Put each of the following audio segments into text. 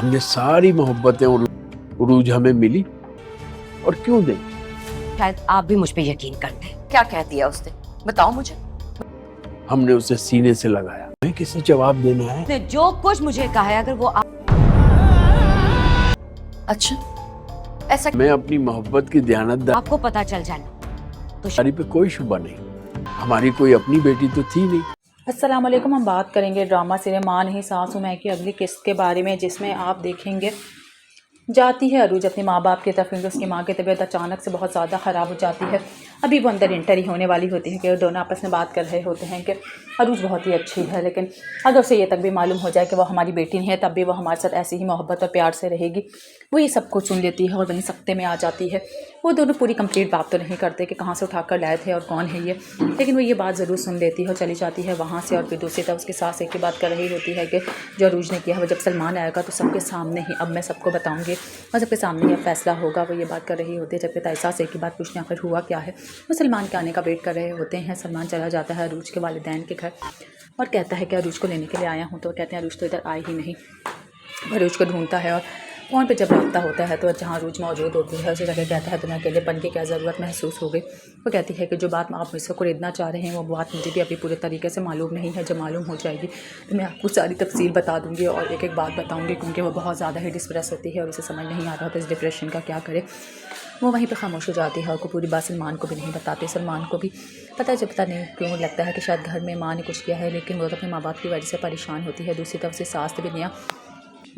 हमने सारी मोहब्बतें और उरूज हमें मिली, और क्यों दें? शायद आप भी मुझ पे यकीन कर लें। क्या कह दिया उसने, बताओ मुझे। हमने उसे सीने से लगाया। हमें किसे जवाब देना है? उसने जो कुछ मुझे कहा है, अगर वो अच्छा, ऐसा मैं अपनी मोहब्बत की दयानतदारी आपको पता चल जाना तो पे कोई शुबा नहीं। हमारी कोई अपनी बेटी तो थी नहीं। अस्सलाम वालेकुम। हम बात करेंगे ड्रामा सीरियल मां नहीं सासू मैं की अगली किस्त के बारे में, जिसमें आप देखेंगे जाती है अरूज अपने माँ बाप की तरफ, क्योंकि उसकी माँ की तबीयत अचानक से बहुत ज़्यादा ख़राब हो जाती है। अभी वो अंदर इंटर ही होने वाली होती है कि वो दोनों आपस में बात कर रहे होते हैं कि अरूज बहुत ही अच्छी है, लेकिन अगर उसे ये तक भी मालूम हो जाए कि वो हमारी बेटी नहीं है, तब भी वो हमारे साथ ऐसी ही मोहब्बत और प्यार से रहेगी। वो ये सब कुछ सुन लेती है और वहीं सख्ते में आ जाती है। वो दोनों पूरी कंप्लीट बात तो नहीं करते कि कहाँ से उठा कर लाए थे और कौन है ये, लेकिन वो ये बात ज़रूर सुन लेती है और चली जाती है वहाँ से। और फिर दूसरी तरफ उसकी सास एक ही बात कर रही होती है कि जो अरूज ने किया है, वो जब सलमान आएगा तो सबके सामने ही, अब मैं सबको बताऊँगी और सबके सामने यह फैसला होगा। वो ये बात कर रही होती है, जबकि तायसा से एक ही बात पूछने आखिर हुआ क्या है। वो सलमान के आने का वेट कर रहे होते हैं। सलमान चला जाता है अरूज के वालिदैन के घर और कहता है कि अरूज को लेने के लिए आया हूँ, तो कहते हैं अरूज तो इधर आई ही नहीं। अरूज को ढूंढता है और फ़ोन पे जब रब्ता होता है तो जहाँ अरूज मौजूद होती है उसे जाकर कहता है तुम्हें अकेलेपन की क्या ज़रूरत महसूस हो गई। वो कहती है कि जो बात आप मुझसे खरीदना चाह रहे हैं वो बात मुझे भी अभी पूरे तरीके से मालूम नहीं है। जब मालूम हो जाएगी तो मैं आपको सारी तफसील बता दूँगी और एक एक बात बताऊँगी, क्योंकि वो बहुत ज़्यादा ही डिस्प्रेस होती है और उसे समझ नहीं आ रहा होता इस डिप्रेशन का क्या करे। वो वहीं पर खामोश हो जाती है और को पूरी बात सलमान को भी नहीं बताते। सलमान को भी पता नहीं क्यों लगता है कि शायद घर में माँ ने कुछ किया है, लेकिन वो तो अपने माँ बाप की वजह से परेशान होती है। दूसरी तरफ से सास भी नया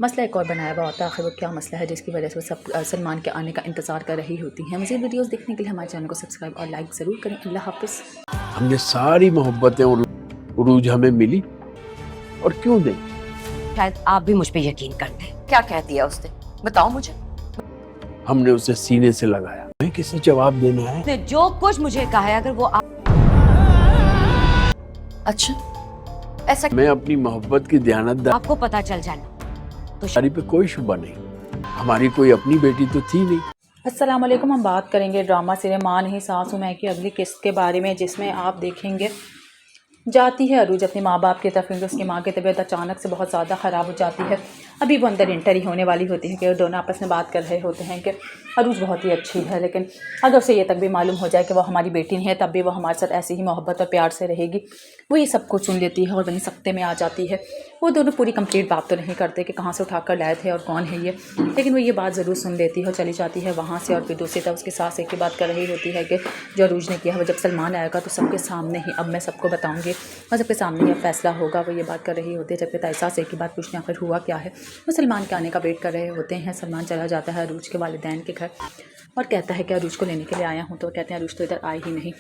मसला एक और बनाया हुआ होता है। आखिर वो क्या मसला है जिसकी वजह से वो सब सलमान के आने का इंतज़ार कर रही होती हैं। मज़ीद वीडियोस देखने के लिए हमारे चैनल को सब्सक्राइब और लाइक ज़रूर करें। अल्लाह हाफ़िज़। हमने सारी मोहब्बतें और उरूज हमें मिली, और क्यों दें? शायद आप भी मुझ पे यकीन कर लें। क्या कह दिया उसने, बताओ मुझे। हमने उसे सीने से लगाया। हमें किसे जवाब देना है? उसने जो कुछ मुझे कहा है, अगर वो अच्छा, ऐसा मैं अपनी मोहब्बत की दयानतदारी आपको पता चल जाना पे कोई शुबा नहीं। हमारी कोई अपनी बेटी तो थी नहीं। अस्सलाम वालेकुम। हम बात करेंगे ड्रामा सीरियल मां नहीं सासू मैं की अगली किस्त के बारे में, जिसमें आप देखेंगे जाती है अरूज अपने माँ बाप की तरफ, क्योंकि उसकी माँ की तबीयत अचानक से बहुत ज़्यादा ख़राब हो जाती है। अभी वो अंदर इंटर ही होने वाली होती है कि वो दोनों आपस में बात कर रहे होते हैं कि अरूज बहुत ही अच्छी है, लेकिन अगर उसे ये तक भी मालूम हो जाए कि वो हमारी बेटी नहीं है, तब भी वो हमारे साथ ऐसी ही मोहब्बत और प्यार से रहेगी। वो ये सब कुछ सुन लेती है और वहीं सख्ते में आ जाती है। वो दोनों पूरी कंप्लीट बात तो नहीं करते कि कहाँ से उठा कर लाए थे और कौन है ये, लेकिन वो ये बात ज़रूर सुन लेती है और चली जाती है वहाँ से। और फिर दूसरी तरफ उसकी सास एक ही बात कर रही होती है कि जो अरूज ने किया है, वो जब सलमान आएगा तो सबके सामने ही, अब मैं सबको बताऊँगी और सबके सामने यह फैसला होगा। वो ये बात कर रही होती है, जबकि तायसा से एक ही बात पूछने आखिर हुआ क्या है। वो सलमान के आने का वेट कर रहे होते हैं। सलमान चला जाता है अरूज के वालिदैन के घर और कहता है कि अरूज को लेने के लिए आया हूँ, तो कहते हैं अरूज तो इधर आई ही नहीं।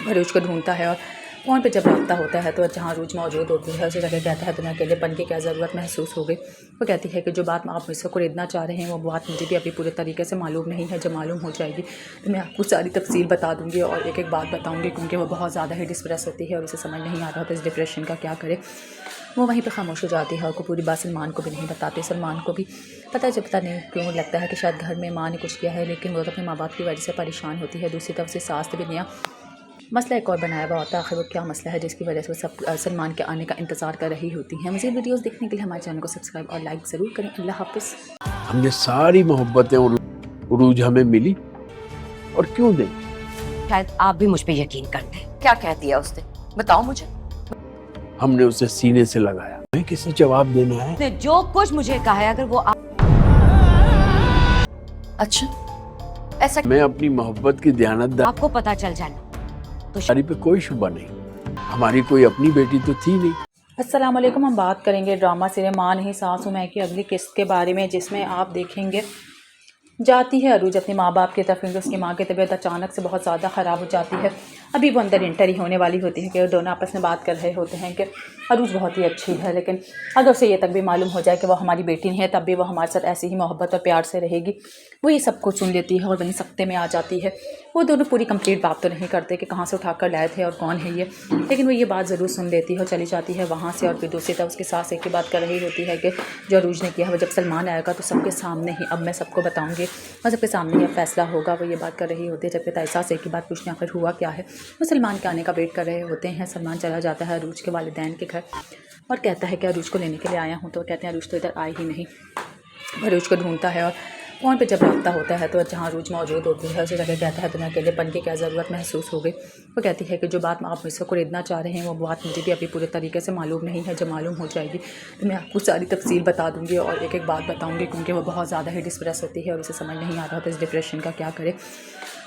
अरूज को ढूंढता है और फ़ोन पे जब रब्ता होता है तो जहाँ अरूज मौजूद होती है उसे जाकर कहता है तुम्हें अकेलेपन की क्या ज़रूरत महसूस हो गई। वो कहती है कि जो बात आप मुझसे खरीदना चाह रहे हैं वो बात मुझे भी अभी पूरे तरीके से मालूम नहीं है। जब मालूम हो जाएगी तो मैं आपको सारी तफसील बता दूँगी और एक एक बात बताऊँगी, क्योंकि वो बहुत ज़्यादा ही डिस्प्रेस होती है और उसे समझ नहीं आ रहा होता इस डिप्रेशन का क्या करे। वो वहीं पर खामोश हो जाती है और को पूरी बात सलमान को भी नहीं बताते। सलमान को भी पता नहीं क्यों लगता है कि शायद घर में माँ ने कुछ किया है, लेकिन वो तो अपने माँ बाप की वजह से परेशान होती है। दूसरी तरफ से सास भी नया मसला एक और बनाया हुआ होता है। आखिर वो क्या मसला है जिसकी वजह से वो सब सलमान के आने का इंतज़ार कर रही होती हैं। मज़ीद वीडियोस देखने के लिए हमारे चैनल को सब्सक्राइब और लाइक ज़रूर करें। अल्लाह हाफ़िज़। हमने सारी मोहब्बतें और उरूज हमें मिली, और क्यों दें? शायद आप भी मुझ पे यकीन कर लें। क्या कह दिया उसने, बताओ मुझे। हमने उसे सीने से लगाया। हमें किसे जवाब देना है? उसने जो कुछ मुझे कहा है, अगर वो अच्छा, ऐसा मैं अपनी मोहब्बत की दयानतदारी आपको पता चल जाना पे कोई शुबा नहीं। हमारी कोई अपनी बेटी तो थी नहीं। अस्सलाम वालेकुम। हम बात करेंगे ड्रामा सीरियल मां नहीं सासू मैं की अगली किस्त के बारे में, जिसमें आप देखेंगे जाती है अरूज अपने माँ बाप की तरफ, क्योंकि उसकी माँ की तबीयत अचानक से बहुत ज़्यादा ख़राब हो जाती है। अभी वो अंदर इंटर ही होने वाली होती है कि वो दोनों आपस में बात कर रहे होते हैं कि अरूज बहुत ही अच्छी है, लेकिन अगर उसे ये तक भी मालूम हो जाए कि वो हमारी बेटी नहीं है, तब भी वो हमारे साथ ऐसी ही मोहब्बत और प्यार से रहेगी। वो ये सब कुछ सुन लेती है और वहीं सख्ते में आ जाती है। वो दोनों पूरी कंप्लीट बात तो नहीं करते कि कहाँ से उठा कर लाए थे और कौन है ये, लेकिन वो ये बात ज़रूर सुन लेती है और चली जाती है वहाँ से। और फिर दूसरी तरफ उसकी सास एक ही बात कर रही होती है कि जो अरूज ने किया है, वो जब सलमान आएगा तो सबके सामने ही, अब मैं सबको बताऊँगी और सबके सामने यह फैसला होगा। वो ये बात कर रही होती है, जबकि तायसा से एक ही बात पूछने आखिर हुआ क्या है। वो सलमान के आने का वेट कर रहे होते हैं। सलमान चला जाता है अरूज के वालिदैन के घर और कहता है कि अरूज को लेने के लिए आया हूँ, तो कहते हैं अरूज तो इधर आई ही नहीं। अरूज को ढूंढता है और फ़ोन पे जब रब्ता होता है तो जहाँ अरूज मौजूद होती है उसे जाकर कहता है तुम्हें अकेलेपन की क्या ज़रूरत महसूस हो गई। वो कहती है कि जो बात आप मुझसे खरीदना चाह रहे हैं वो बात मुझे भी अभी पूरे तरीके से मालूम नहीं है। जब मालूम हो जाएगी तो मैं आपको सारी तफसील बता दूंगी और एक एक बात बताऊंगी, क्योंकि वो बहुत ज़्यादा ही डिस्प्रेस होती है और उसे समझ नहीं आ रहा था इस डिप्रेशन का क्या करे।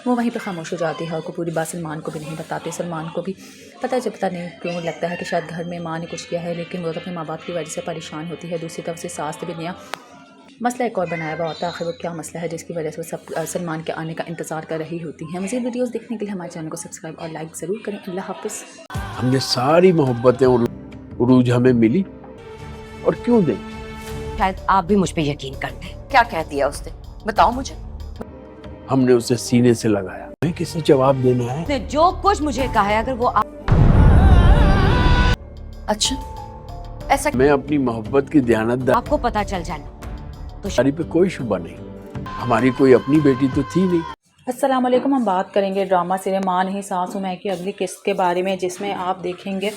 वो वहीं पर खामोश हो जाती है और को पूरी बात सलमान को भी नहीं बताते। सलमान को भी पता नहीं क्यों लगता है कि शायद घर में माँ ने कुछ किया है, लेकिन वो तो अपने माँ बाप की वजह से परेशान होती है। दूसरी तरफ से सास भी नया मसला एक और बनाया हुआ होता है। आखिर वो क्या मसला है जिसकी वजह से वो सब सलमान के आने का इंतज़ार कर रही होती हैं। मज़ीद वीडियोस देखने के लिए हमारे चैनल को सब्सक्राइब और लाइक ज़रूर करें। अल्लाह हाफ़िज़। हमने सारी मोहब्बतें उरूज हमें मिली और क्यों दें? शायद आप भी मुझ पे यकीन कर दें। क्या कह दिया उसने, बताओ मुझे। हमने उसे सीने से लगाया। हमें किसे जवाब देना है? उसने जो कुछ मुझे कहा है अगर वो अच्छा, ऐसा मैं अपनी मोहब्बत की दयानतदारी आपको पता चल जाना तो पे कोई शुबा नहीं। हमारी कोई अपनी बेटी तो थी नहीं। अस्सलाम वालेकुम। हम बात करेंगे ड्रामा सीरियल माँ नहीं सासू मैं की अगली किस्त के बारे में, जिसमें आप देखेंगे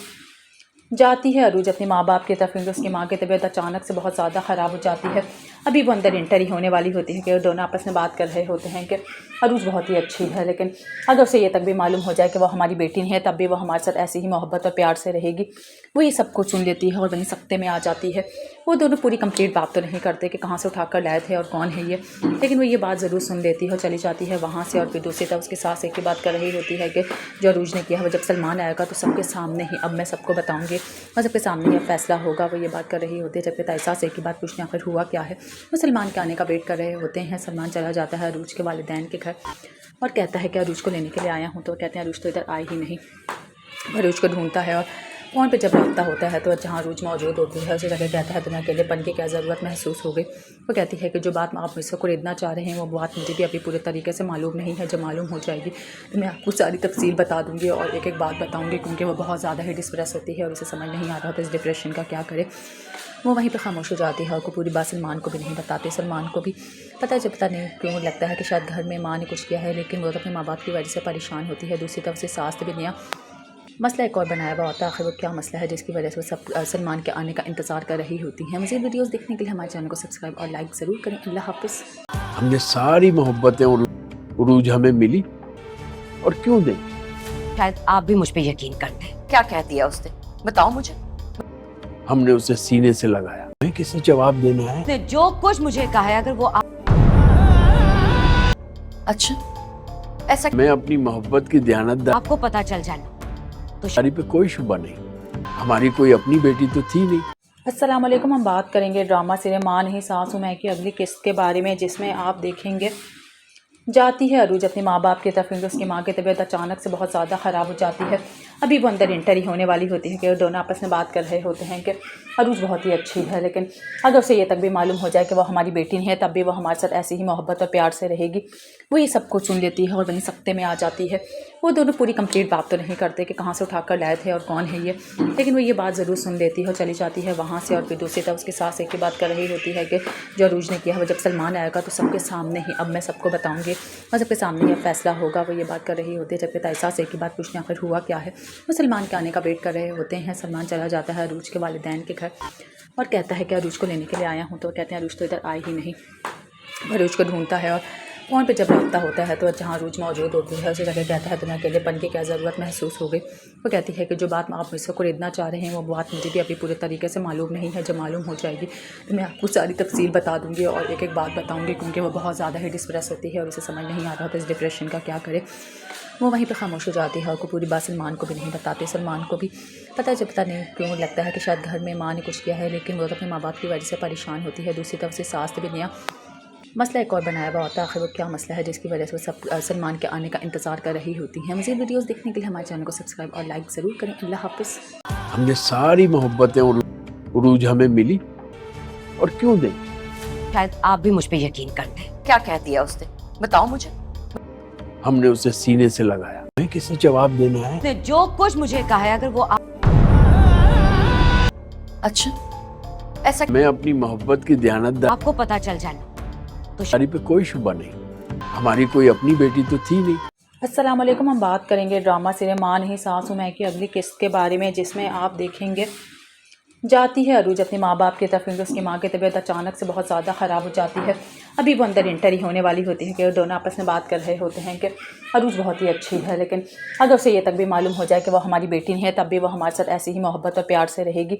जाती है अरूज अपने माँ बाप की तरफ, क्योंकि उसकी माँ की तबीयत अचानक से बहुत ज़्यादा ख़राब हो जाती है। अभी वो अंदर इंटर ही होने वाली होती है कि वो दोनों आपस में बात कर रहे होते हैं कि अरूज बहुत ही अच्छी है, लेकिन अगर उसे ये तक भी मालूम हो जाए कि वो हमारी बेटी नहीं है तब भी वो हमारे साथ ऐसी ही मोहब्बत और प्यार से रहेगी। वो ये सब कुछ सुन लेती है और वहीं सख्ते में आ जाती है। वो दोनों पूरी कंप्लीट बात तो नहीं करते कि कहाँ से उठा कर लाए थे और कौन है ये, लेकिन वो ये बात ज़रूर सुन लेती है और चली जाती है वहाँ से। और फिर दूसरी तरफ उसके सास एक ही बात कर रही होती है कि जो अरूज ने किया है वो जब सलमान आएगा तो सबके सामने ही अब मैं सबको बताऊँगी और सबके सामने ही फैसला होगा। वो ये बात कर रही होती है जबकि तायसा से एक ही बात पूछने आखिर हुआ क्या है। वो सलमान के आने का वेट कर रहे होते हैं। सलमान चला जाता है अरूज के वालिदैन के घर और कहता है कि अरूज को लेने के लिए आया हूँ। तो कहते हैं अरूज तो इधर आई ही नहीं। अरूज को ढूंढता है और फ़ोन पे जब रब्ता होता है तो जहाँ अरूज मौजूद होती है उसे जाकर कहता है तुम्हें अकेलेपन की क्या ज़रूरत महसूस हो गई। वो कहती है कि जो बात आप मुझसे खरीदना चाह रहे हैं वो बात मुझे भी अभी पूरे तरीके से मालूम नहीं है। जब मालूम हो जाएगी तो मैं आपको सारी तफसील बता दूंगी और एक एक बात बताऊंगी, क्योंकि वो बहुत ज़्यादा ही डिस्प्रेस होती है और उसे समझ नहीं आ रहा था इस डिप्रेशन का क्या करे। वो वहीं पे खामोश हो जाती है और को पूरी बात सलमान को भी नहीं बताते। सलमान को भी पता नहीं क्यों लगता है कि शायद घर में माँ ने कुछ किया है, लेकिन वो तो अपने माँ बाप की वजह से परेशान होती है। दूसरी तरफ से सास भी नया मसला एक और बनाया हुआ होता है। आखिर वो क्या मसला है जिसकी वजह से वो सब सलमान के आने का इंतज़ार कर रही होती हैं। मज़ीद वीडियोस देखने के लिए हमारे चैनल को सब्सक्राइब और लाइक ज़रूर करें। अल्लाह हाफ़िज़। हमने सारी मोहब्बतें उरूज हमें मिली और क्यों दें? शायद आप भी मुझ पे यकीन कर दें। क्या कह दिया उसने, बताओ मुझे। हमने उसे सीने से लगाया। हमें किसे जवाब देना है? उसने जो कुछ मुझे कहा है अगर वो अच्छा, ऐसा मैं अपनी मोहब्बत की दयानतदारी आपको पता चल जाना तो पे कोई शुबा नहीं। हमारी कोई अपनी बेटी तो थी नहीं। अस्सलाम वालेकुम। हम बात करेंगे ड्रामा सीरियल माँ नहीं सासू मैं की अगली किस्त के बारे में, जिसमें आप देखेंगे जाती है अरूज अपने माँ बाप की तरफ, क्योंकि उसकी माँ की तबीयत अचानक से बहुत ज़्यादा ख़राब हो जाती है। अभी वो अंदर इंटर ही होने वाली होती है कि वो दोनों आपस में बात कर रहे होते हैं कि अरूज बहुत ही अच्छी है, लेकिन अगर उसे ये तक भी मालूम हो जाए कि वो हमारी बेटी नहीं है तब भी वो हमारे साथ ऐसी ही मोहब्बत और प्यार से रहेगी। वो ये सब कुछ सुन लेती है और वहीं सख्ते में आ जाती है। वो दोनों पूरी कंप्लीट बात तो नहीं करते कि कहाँ से उठा कर लाए थे और कौन है ये, लेकिन वो ये बात ज़रूर सुन लेती है और चली जाती है वहाँ से। और फिर दूसरी तरफ उसके सास एक ही बात कर रही होती है कि जो अरूज ने किया है वो जब सलमान आएगा तो सबके सामने ही अब मैं सबको बताऊँगी और सबके सामने ही फैसला होगा। वो ये बात कर रही होती है जबकि तायसा से एक ही बात पूछने आखिर हुआ क्या है। वो सलमान के आने का वेट कर रहे होते हैं। सलमान चला जाता है अरूज के वालिदैन के घर और कहता है कि अरूज को लेने के लिए आया हूँ। तो कहते हैं अरूज तो इधर आई ही नहीं। अरूज को ढूंढता है और फ़ोन पे जब रब्ता होता है तो जहाँ अरूज मौजूद होती है उसे जाकर कहता है तुम्हें अकेलेपन की क्या ज़रूरत महसूस हो गई। वो कहती है कि जो बात आप मुझसे खरीदना चाह रहे हैं वो बात मुझे भी अभी पूरे तरीके से मालूम नहीं है। जब मालूम हो जाएगी तो मैं आपको सारी तफसील बता दूंगी और एक एक बात बताऊंगी, क्योंकि वो बहुत ज़्यादा ही डिस्प्रेस होती है और उसे समझ नहीं आ रहा था इस डिप्रेशन का क्या करे। वो वहीं पे खामोश हो जाती है और को पूरी बात सलमान को भी नहीं बताते। सलमान को भी पता नहीं क्यों लगता है कि शायद घर में माँ ने कुछ किया है, लेकिन वो तो अपने माँ बाप की वजह से परेशान होती है। दूसरी तरफ से सास भी नया मसला एक और बनाया हुआ होता है। आखिर वो क्या मसला है जिसकी वजह से वो सब सलमान के आने का इंतज़ार कर रही होती हैं। मज़ीद वीडियोस देखने के लिए हमारे चैनल को सब्सक्राइब और लाइक ज़रूर करें। अल्लाह हाफ़िज़। हमने सारी मोहब्बतें उरूज हमें मिली और क्यों दें? शायद आप भी मुझ पे यकीन कर दें। क्या कह दिया उसने, बताओ मुझे। हमने उसे सीने से लगाया। हमें किसे जवाब देना है? उसने जो कुछ मुझे कहा है अगर वो अच्छा, ऐसा मैं अपनी मोहब्बत की दयानतदारी आपको पता चल जाना तो पे कोई शुबा नहीं। हमारी कोई अपनी बेटी तो थी नहीं। अस्सलाम वालेकुम। हम बात करेंगे ड्रामा सीरियल माँ नहीं सासू मैं की अगली किस्त के बारे में, जिसमें आप देखेंगे जाती है अरूज अपने माँ बाप की तरफ, क्योंकि उसकी माँ की तबीयत अचानक से बहुत ज़्यादा ख़राब हो जाती है। अभी वो अंदर इंटर ही होने वाली होती है कि वो दोनों आपस में बात कर रहे होते हैं कि अरूज बहुत ही अच्छी है, लेकिन अगर उसे ये तक भी मालूम हो जाए कि वो हमारी बेटी नहीं है, तब भी वो हमारे साथ ऐसी ही मोहब्बत और प्यार से रहेगी।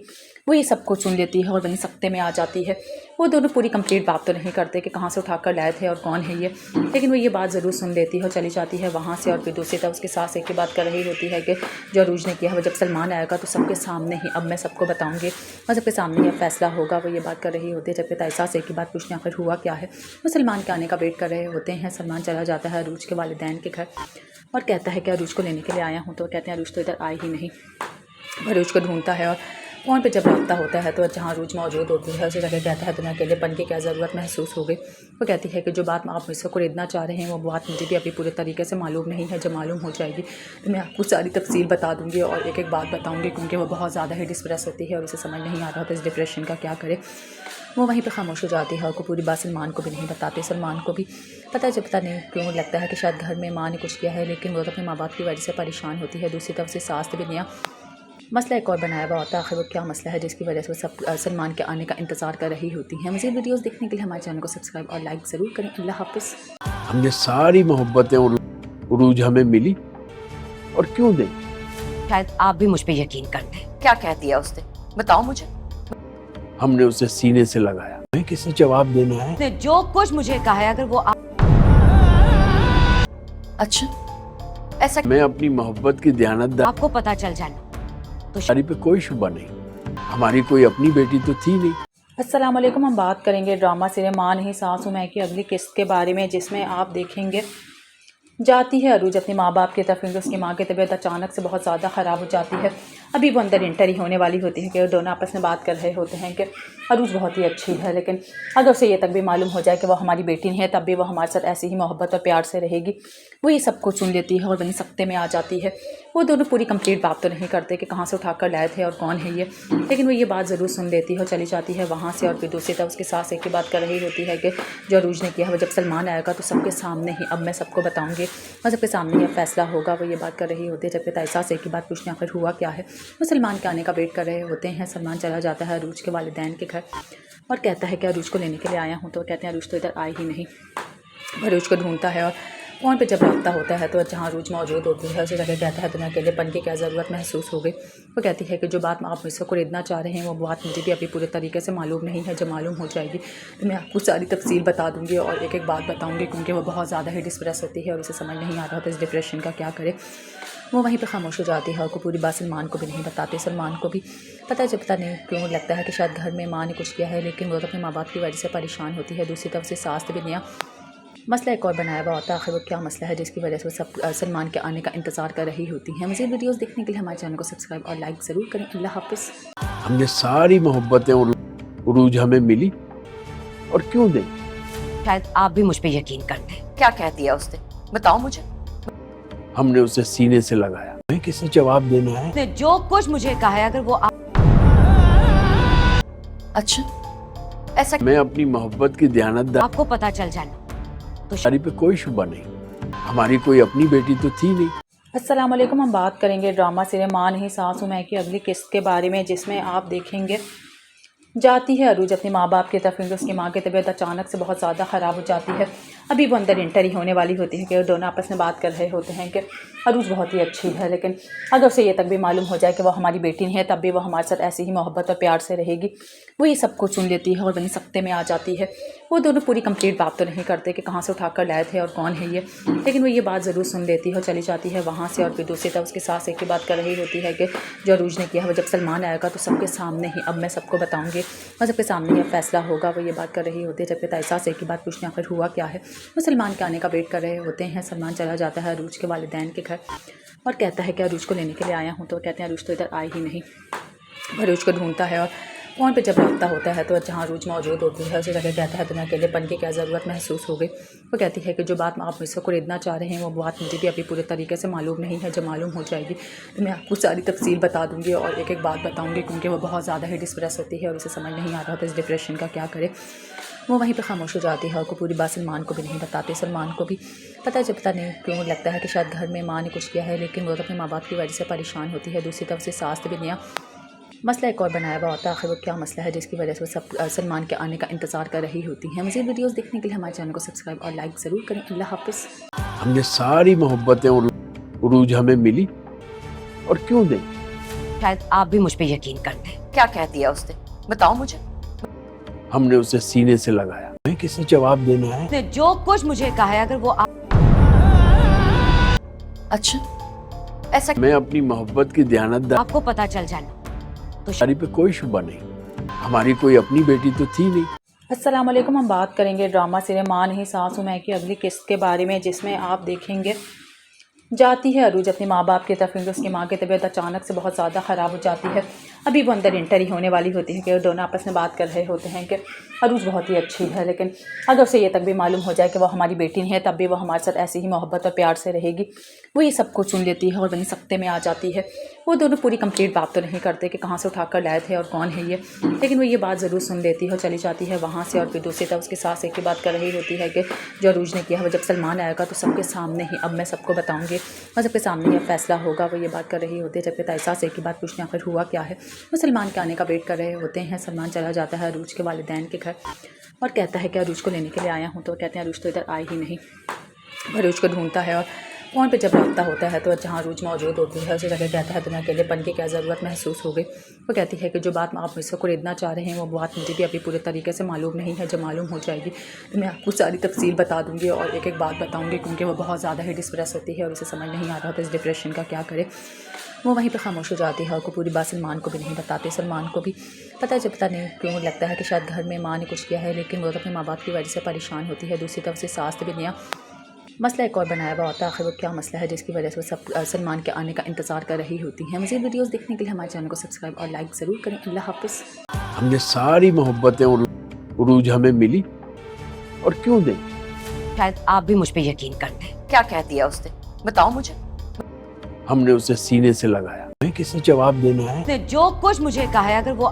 वो ये सब कुछ सुन लेती है और वहीं सख्ते में आ जाती है। वो दोनों पूरी कंप्लीट बात तो नहीं करते कि कहाँ से उठा कर लाए थे और कौन है ये, लेकिन वो ये बात ज़रूर सुन लेती है और चली जाती है वहाँ से। और फिर दूसरी तरफ उसकी सास एक ही बात कर रही होती है कि जो अरूज ने किया है वो जब सलमान आएगा तो सबके सामने ही, अब मैं सबको बताऊँगी और सबके सामने ही फैसला होगा। वो ये बात कर रही होती है। जबकि तायसा से एक ही बात पूछने आखिर हुआ क्या है। वो सलमान के आने का वेट कर रहे होते हैं। सलमान चला जाता है अरूज के वालिदैन के घर और कहता है कि अरूज को लेने के लिए आया हूँ। तो कहते हैं अरूज तो इधर आई ही नहीं। अरूज को ढूंढता है और फ़ोन पे जब रब्ता होता है तो जहाँ अरूज मौजूद होती है उसे जाकर कहता है तुम्हें अकेलेपन की क्या ज़रूरत महसूस हो गई। वो कहती है कि जो बात आप मुझसे खरीदना चाह रहे हैं वो बात मुझे भी अभी पूरे तरीके से मालूम नहीं है। जब मालूम हो जाएगी तो मैं आपको सारी तफसील बता दूँगी और एक एक बात बताऊँगी, क्योंकि वो बहुत ज़्यादा ही डिस्प्रेस होती है और उसे समझ नहीं आ रहा था इस डिप्रेशन का क्या करे। वो वहीं पे खामोश हो जाती है और को पूरी बात सलमान को भी नहीं बताते। सलमान को भी पता नहीं क्यों लगता है कि शायद घर में माँ ने कुछ किया है, लेकिन वो तो अपने माँ बाप की वजह से परेशान होती है। दूसरी तरफ से सास भी नया मसला एक और बनाया हुआ होता है। आखिर वो क्या मसला है जिसकी वजह से वो सब सलमान के आने का इंतज़ार कर रही होती हैं। मज़ीद वीडियोस देखने के लिए हमारे चैनल को सब्सक्राइब और लाइक ज़रूर करें। अल्लाह हाफ़िज़। हमने सारी मोहब्बतें उरूज हमें मिली, और क्यों दें? शायद आप भी मुझ पे यकीन कर लें। क्या कह दिया उसने, बताओ मुझे। हमने उसे सीने से लगाया। हमें किसे जवाब देना है? उसने जो कुछ मुझे कहा है, अगर वो अच्छा, ऐसा मैं अपनी मोहब्बत की दयानतदारी आपको पता चल जाना तो पे कोई शुबा नहीं। हमारी कोई अपनी बेटी तो थी नहीं। अस्सलाम वालेकुम। हम बात करेंगे ड्रामा सीरियल माँ नहीं सासू मैं की अगली किस्त के बारे में, जिसमें आप देखेंगे जाती है अरूज अपने माँ बाप की तरफ, क्योंकि उसकी माँ की तबीयत अचानक से बहुत ज़्यादा ख़राब हो जाती है। अभी वो अंदर इंटर ही होने वाली होती है कि वो दोनों आपस में बात कर रहे होते हैं कि अरूज बहुत ही अच्छी है, लेकिन अगर उसे ये तक भी मालूम हो जाए कि वो हमारी बेटी नहीं है, तब भी वो हमारे साथ ऐसी ही मोहब्बत और प्यार से रहेगी। वो ये सब कुछ सुन लेती है और वहीं सख्ते में आ जाती है। वो दोनों पूरी कंप्लीट बात तो नहीं करते कि कहाँ से उठा कर लाए थे और कौन है ये, लेकिन वो ये बात ज़रूर सुन लेती है और चली जाती है वहाँ से। और फिर दूसरी तरफ उसकी सास एक ही बात कर रही होती है कि जो अरूज ने किया है वो जब सलमान आएगा तो सबके सामने ही, अब मैं सबको बताऊँगी और सबके सामने ही फैसला होगा। वो ये बात कर रही होती है। जबकि तायसा से एक ही बात पूछने आखिर हुआ क्या है। वो सलमान के आने का वेट कर रहे होते हैं। सलमान चला जाता है अरूज के वालिदैन के घर और कहता है कि अरूज को लेने के लिए आया हूँ। तो कहते हैं अरूज तो इधर आई ही नहीं। अरूज को ढूंढता है और फ़ोन पे जब रब्ता होता है तो जहाँ अरूज मौजूद होती है उसे जाकर कहता है तुम्हें अकेलेपन की क्या ज़रूरत महसूस हो गई। वो कहती है कि जो बात आप मुझसे खरीदना चाह रहे हैं वो बात मुझे भी अभी पूरे तरीके से मालूम नहीं है। जब मालूम हो जाएगी तो मैं आपको सारी तफसील बता दूँगी और एक एक बात बताऊँगी, क्योंकि वो बहुत ज़्यादा ही डिस्प्रेस होती है और उसे समझ नहीं आ रहा था इस डिप्रेशन का क्या करे। वो वहीं पे खामोश हो जाती है और को पूरी बात सलमान को भी नहीं बताते। सलमान को भी पता नहीं क्यों लगता है कि शायद घर में माँ ने कुछ किया है, लेकिन वो तो अपने माँ बाप की वजह से परेशान होती है। दूसरी तरफ से सास भी नया मसला एक और बनाया हुआ होता है। आखिर वो क्या मसला है जिसकी वजह से वो सब सलमान के आने का इंतज़ार कर रही होती हैं। मज़ीद वीडियोस देखने के लिए हमारे चैनल को सब्सक्राइब और लाइक ज़रूर करें। अल्लाह हाफ़िज़। हमने सारी मोहब्बतें उरूज हमें मिली, और क्यों दें? शायद आप भी मुझ पे यकीन कर लें। क्या कह दिया उसने, बताओ मुझे। हमने उसे सीने से लगाया। हमें किसे जवाब देना है? उसने जो कुछ मुझे कहा है, अगर वो अच्छा, ऐसा मैं अपनी मोहब्बत की दयानतदारी आपको पता चल जाना तो पे कोई शुबा नहीं। हमारी कोई अपनी बेटी तो थी नहीं। अस्सलाम वालेकुम। हम बात करेंगे ड्रामा सीरियल माँ नहीं सासू मैं की अगली किस्त के बारे में, जिसमें आप देखेंगे जाती है अरूज अपने माँ बाप की तरफ, क्योंकि उसकी माँ की तबीयत अचानक से बहुत ज़्यादा ख़राब हो जाती है। अभी वो अंदर इंटर ही होने वाली होती है कि वो दोनों आपस में बात कर रहे होते हैं कि अरूज बहुत ही अच्छी है, लेकिन अगर उसे ये तक भी मालूम हो जाए कि वो हमारी बेटी नहीं है, तब भी वो हमारे साथ ऐसी ही मोहब्बत और प्यार से रहेगी। वो ये सब कुछ सुन लेती है और वहीं सख्ते में आ जाती है। वो दोनों पूरी कंप्लीट बात तो नहीं करते कि कहाँ से उठा कर लाए थे और कौन है ये, लेकिन वो ये बात ज़रूर सुन लेती है और चली जाती है वहाँ से। और फिर दूसरी तरफ उसकी सास एक ही बात कर रही होती है कि जो अरूज ने किया है वो जब सलमान आएगा तो सबके सामने ही, अब मैं सबको बताऊँगी और सबके सामने ही फैसला होगा। वो ये बात कर रही होती है। जबकि तायसा से एक ही बात पूछने आखिर हुआ क्या है। वो सलमान के आने का वेट कर रहे होते हैं। सलमान चला जाता है अरूज के वालिदैन के घर और कहता है कि अरूज को लेने के लिए आया हूँ। तो कहते हैं अरूज तो इधर आई ही नहीं। अरूज को ढूंढता है और फ़ोन पे जब रब्ता होता है तो जहाँ अरूज मौजूद होती है उसे जाकर कहता है तुम्हें अकेलेपन की क्या ज़रूरत महसूस हो गई। वो कहती है कि जो बात आप मुझसे खरीदना चाह रहे हैं वो बात मुझे भी अभी पूरे तरीके से मालूम नहीं है। जब मालूम हो जाएगी तो मैं आपको सारी तफसील बता दूँगी और एक एक बात बताऊँगी, क्योंकि वो बहुत ज़्यादा ही डिस्प्रेस होती है और उसे समझ नहीं आ रहा था इस डिप्रेशन का क्या करे। वो वहीं पे खामोश हो जाती है और को पूरी बात सलमान को भी नहीं बताते। सलमान को भी पता नहीं क्यों लगता है कि शायद घर में माँ ने कुछ किया है, लेकिन वो तो अपने माँ बाप की वजह से परेशान होती है। दूसरी तरफ से सास भी नया मसला एक और बनाया हुआ होता है। आखिर वो क्या मसला है जिसकी वजह से वो सब सलमान के आने का इंतज़ार कर रही होती हैं। मज़ीद वीडियोस देखने के लिए हमारे चैनल को सब्सक्राइब और लाइक ज़रूर करें। अल्लाह हाफ़िज़। हमने सारी मोहब्बतें और उरूज हमें मिली, और क्यों दें? शायद आप भी मुझ पे यकीन कर दें। क्या कह दिया उसने? बताओ मुझे। हमने उसे सीने से लगाया। हमें किसे जवाब देना है? उसने जो कुछ मुझे कहा है, अगर वो अच्छा, ऐसा मैं अपनी मोहब्बत की दयानतदारी आपको पता चल जाना तो पे कोई शुबा नहीं। हमारी कोई अपनी बेटी तो थी नहीं। अस्सलाम वालेकुम। हम बात करेंगे ड्रामा सीरियल मां नहीं सासू मैं की अगली किस्त के बारे में, जिसमें आप देखेंगे जाती है अरूज अपने माँ बाप की तरफ, क्योंकि उसकी माँ की तबीयत अचानक से बहुत ज़्यादा ख़राब हो जाती है। अभी वो अंदर इंटर ही होने वाली होती है कि वो दोनों आपस में बात कर रहे होते हैं कि अरूज बहुत ही अच्छी है, लेकिन अगर उसे ये तक भी मालूम हो जाए कि वो हमारी बेटी नहीं है, तब भी वो हमारे साथ ऐसे ही मोहब्बत और प्यार से रहेगी। वो ये सब कुछ सुन लेती है और वहीं सख्ते में आ जाती है। वो दोनों पूरी कंप्लीट बात तो नहीं करते कि कहाँ से उठा कर लाए थे और कौन है ये, लेकिन वो ये बात ज़रूर सुन लेती है और चली जाती है वहाँ से। और फिर दूसरी तरफ उसके सास एक ही बात कर रही होती है कि जो अरूज ने किया है, वो जब सलमान आएगा तो सबके सामने ही अब मैं सबको बताऊँगी और सबके सामने ही फैसला होगा। वो ये बात कर रही होती है। जबकि तायसा से एक ही बात पूछने आखिर हुआ क्या है। वो सलमान के आने का वेट कर रहे होते हैं। सलमान चला जाता है अरूज के वालिदैन के घर और कहता है कि अरूज को लेने के लिए आया हूँ। तो कहते हैं अरूज तो इधर आई ही नहीं। अरूज को ढूंढता है और फ़ोन पे जब रब्ता होता है तो जहाँ अरूज मौजूद होती है उसी जगह कहता है तुम्हें अकेलेपन की क्या ज़रूरत महसूस हो गई। वो कहती है कि जो बात आप मुझसे खरीदना चाह रहे हैं वो बात मुझे भी अभी पूरे तरीके से मालूम नहीं है। जब मालूम हो जाएगी तो मैं आपको सारी तफसील बता दूँगी और एक एक बात बताऊँगी, क्योंकि वो बहुत ज़्यादा ही डिस्प्रेस होती है और उसे समझ नहीं आ रहा होता इस डिप्रेशन का क्या करे। वो वहीं पे खामोश हो जाती है और को पूरी बात सलमान को भी नहीं बताते। सलमान को भी पता नहीं क्यों लगता है कि शायद घर में माँ ने कुछ किया है, लेकिन वो तो अपने माँ बाप की वजह से परेशान होती है। दूसरी तरफ से सास भी नया मसला एक और बनाया हुआ होता है। आखिर वो क्या मसला है जिसकी वजह से वो सब सलमान के आने का इंतज़ार कर रही होती हैं। मज़ीद वीडियोस देखने के लिए हमारे चैनल को सब्सक्राइब और लाइक ज़रूर करें। अल्लाह हाफ़िज़। हमने सारी मोहब्बतें और उरूज हमें मिली, और क्यों दें? शायद आप भी मुझ पे यकीन कर दें। क्या कह दिया उसने? बताओ मुझे। हमने उसे सीने से लगाया। हमें किसे जवाब देना है? उसने जो कुछ मुझे कहा है, अगर वो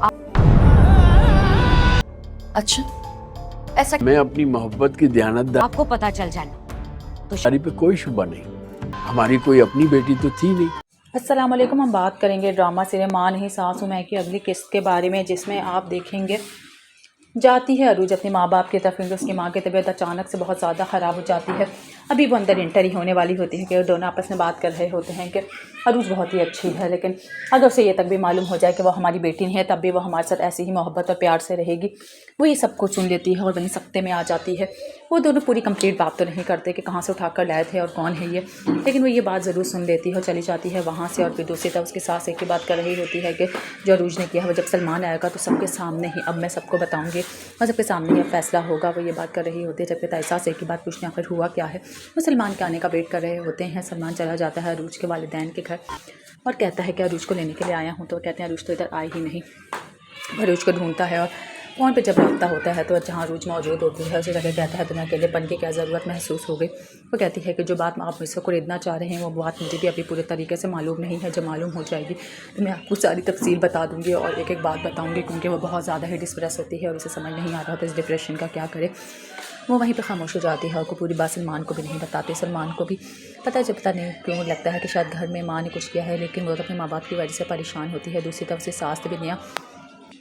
अच्छा, ऐसा मैं अपनी मोहब्बत की दयानतदारी आपको पता चल जाना तो पे कोई शुबा नहीं। हमारी कोई अपनी बेटी तो थी नहीं। अस्सलाम वालेकुम। हम बात करेंगे ड्रामा सीरियल मां नहीं सासू मैं की अगली किस्त के बारे में, जिसमें आप देखेंगे जाती है अरूज अपने माँ बाप की तरफ, क्योंकि उसकी माँ की तबीयत अचानक से बहुत ज़्यादा ख़राब हो जाती है। अभी वो अंदर इंटर ही होने वाली होती है कि वो दोनों आपस में बात कर रहे होते हैं कि अरूज बहुत ही अच्छी है, लेकिन अगर उसे ये तक भी मालूम हो जाए कि वो हमारी बेटी नहीं है, तब भी वो हमारे साथ ऐसे ही मोहब्बत और प्यार से रहेगी। वो ये सब कुछ सुन लेती है और वहीं सख्ते में आ जाती है। वो दोनों पूरी कंप्लीट बात तो नहीं करते कि कहाँ से उठा कर लाए थे और कौन है ये, लेकिन वो ये बात ज़रूर सुन लेती है और चली जाती है वहाँ से। और फिर दूसरी तरफ उसके सास एक ही बात कर रही होती है कि जो अरूज ने किया है, वो जब सलमान आएगा तो सबके सामने ही अब मैं सबको बताऊँगी और सबके सामने ही फैसला होगा। वो ये बात कर रही होती है। जबकि तायसा से एक ही बात पूछने आखिर हुआ क्या है। वो सलमान के आने का वेट कर रहे होते हैं। सलमान चला जाता है अरूज के वालिदैन के घर और कहता है कि अरूज को लेने के लिए आया हूँ। तो कहते हैं अरूज तो इधर आई ही नहीं। अरूज को ढूंढता है और फ़ोन पे जब रब्ता होता है तो जहाँ अरूज मौजूद होती है उसी जगह कहता है तुम्हें अकेलेपन की क्या ज़रूरत महसूस हो गई। वो कहती है कि जो बात आप मुझसे खरीदना चाह रहे हैं वो बात मुझे भी अभी पूरे तरीके से मालूम नहीं है। जब मालूम हो जाएगी तो मैं आपको सारी तफसील बता दूँगी और एक एक बात बताऊँगी, क्योंकि वो बहुत ज़्यादा ही डिस्प्रेस होती है और उसे समझ नहीं आ रहा होता इस डिप्रेशन का क्या करे। वो वहीं पे खामोश हो जाती है और को पूरी बात सलमान को भी नहीं बताते। सलमान को भी पता नहीं क्यों लगता है कि शायद घर में माँ ने कुछ किया है, लेकिन वो तो अपने माँ बाप की वजह से परेशान होती है। दूसरी तरफ से सास भी नया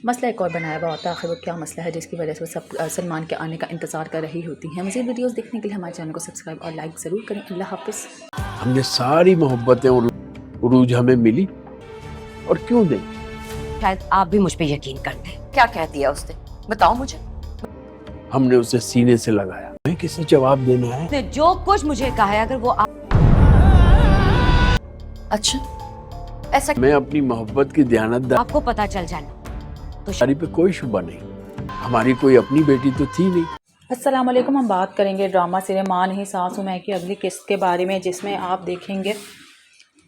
मसला एक और बनाया हुआ होता है। आखिर वो क्या मसला है जिसकी वजह से वो सब सलमान के आने का इंतज़ार कर रही होती हैं। मज़ीद वीडियोस देखने के लिए हमारे चैनल को सब्सक्राइब और लाइक ज़रूर करें। अल्लाह हाफ़िज़। हमने सारी मोहब्बतें और उरूज हमें मिली, और क्यों दें? शायद आप भी मुझ पे यकीन कर दें। क्या कह दिया उसने? बताओ मुझे। हमने उसे सीने से लगाया। हमें किसे जवाब देना है? उसने जो कुछ मुझे कहा है, अगर वो अच्छा, ऐसा मैं अपनी मोहब्बत की दयानतदारी आपको पता चल जाना तो पे कोई शुबा नहीं। हमारी कोई अपनी बेटी तो थी नहीं। अस्सलाम वालेकुम। हम बात करेंगे ड्रामा सीरियल मां नहीं सासू मैं की अगली किस्त के बारे में, जिसमें आप देखेंगे